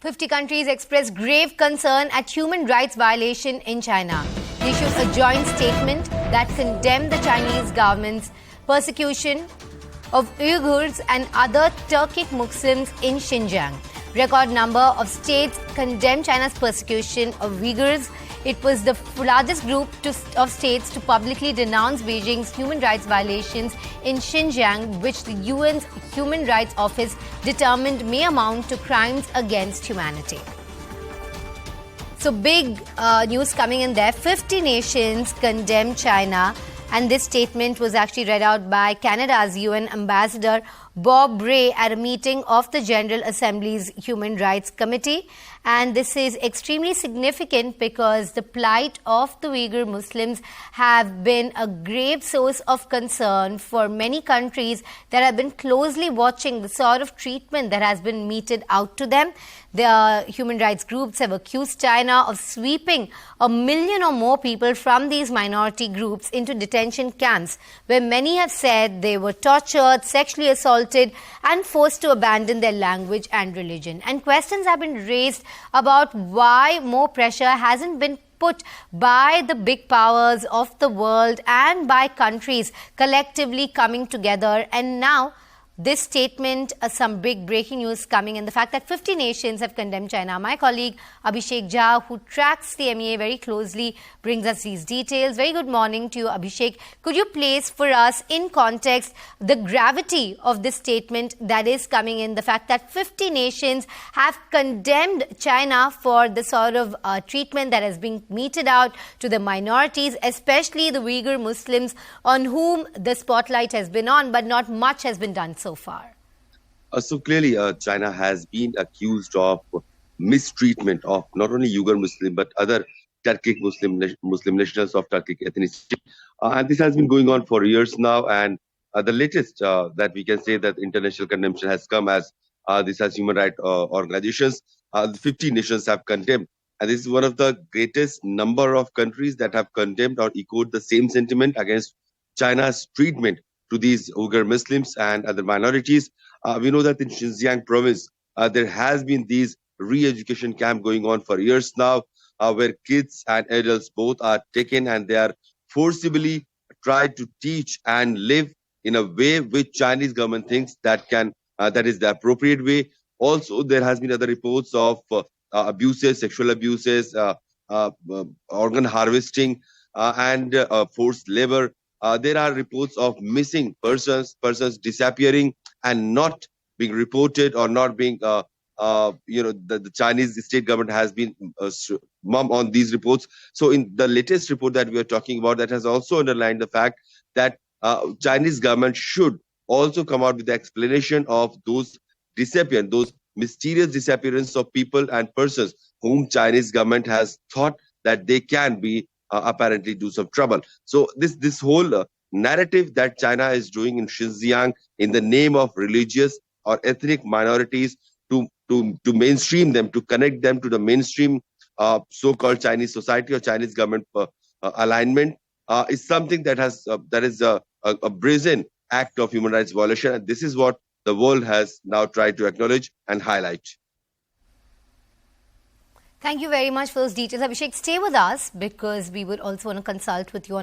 50 countries expressed grave concern at human rights violation in China. They issued a joint statement that condemned the Chinese government's persecution of Uyghurs and other Turkic Muslims in Xinjiang. Record number of states condemned China's persecution of Uyghurs. It was the largest group of states to publicly denounce Beijing's human rights violations in Xinjiang, which the UN's Human Rights Office determined may amount to crimes against humanity. So big news coming in there. 50 nations condemned China, and this statement was actually read out by Canada's UN Ambassador Bob Rae at a meeting of the General Assembly's Human Rights Committee. And this is extremely significant because the plight of the Uyghur Muslims have been a grave source of concern for many countries that have been closely watching the sort of treatment that has been meted out to them. The human rights groups have accused China of sweeping 1 million or more people from these minority groups into detention camps, where many have said they were tortured, sexually assaulted, and forced to abandon their language and religion. And questions have been raised about why more pressure hasn't been put by the big powers of the world and by countries collectively coming together. And now this statement, some big breaking news coming in, the fact that 50 nations have condemned China. My colleague Abhishek Jha, who tracks the MEA very closely, brings us these details. Very good morning to you, Abhishek. Could you place for us in context the gravity of this statement that is coming in, the fact that 50 nations have condemned China for the sort of treatment that has been meted out to the minorities, especially the Uyghur Muslims, on whom the spotlight has been on, but not much has been done so far? So clearly, China has been accused of mistreatment of not only Uyghur Muslim but other Turkic Muslim nationals of Turkic ethnicity, and this has been going on for years now. And the latest that we can say that international condemnation has come as this has human rights organizations. 50 nations have condemned, and this is one of the greatest number of countries that have condemned or echoed the same sentiment against China's treatment to these Uyghur Muslims and other minorities. We know that in Xinjiang province, there has been these re-education camp going on for years now, where kids and adults both are taken and they are forcibly tried to teach and live in a way which Chinese government thinks that is the appropriate way. Also, there has been other reports of abuses, sexual abuses, organ harvesting, and forced labor. There are reports of missing persons disappearing and not being reported or not being, the Chinese state government has been mum on these reports. So in the latest report that we are talking about, that has also underlined the fact that Chinese government should also come out with the explanation of those mysterious disappearance of people and persons whom Chinese government has thought that they can be apparently do some trouble. So this whole narrative that China is doing in Xinjiang in the name of religious or ethnic minorities to mainstream them, to connect them to the mainstream so-called Chinese society or Chinese government alignment is something that is a brazen act of human rights violation, and this is what the world has now tried to acknowledge and highlight. Thank you very much for those details. Abhishek, stay with us because we would also want to consult with you on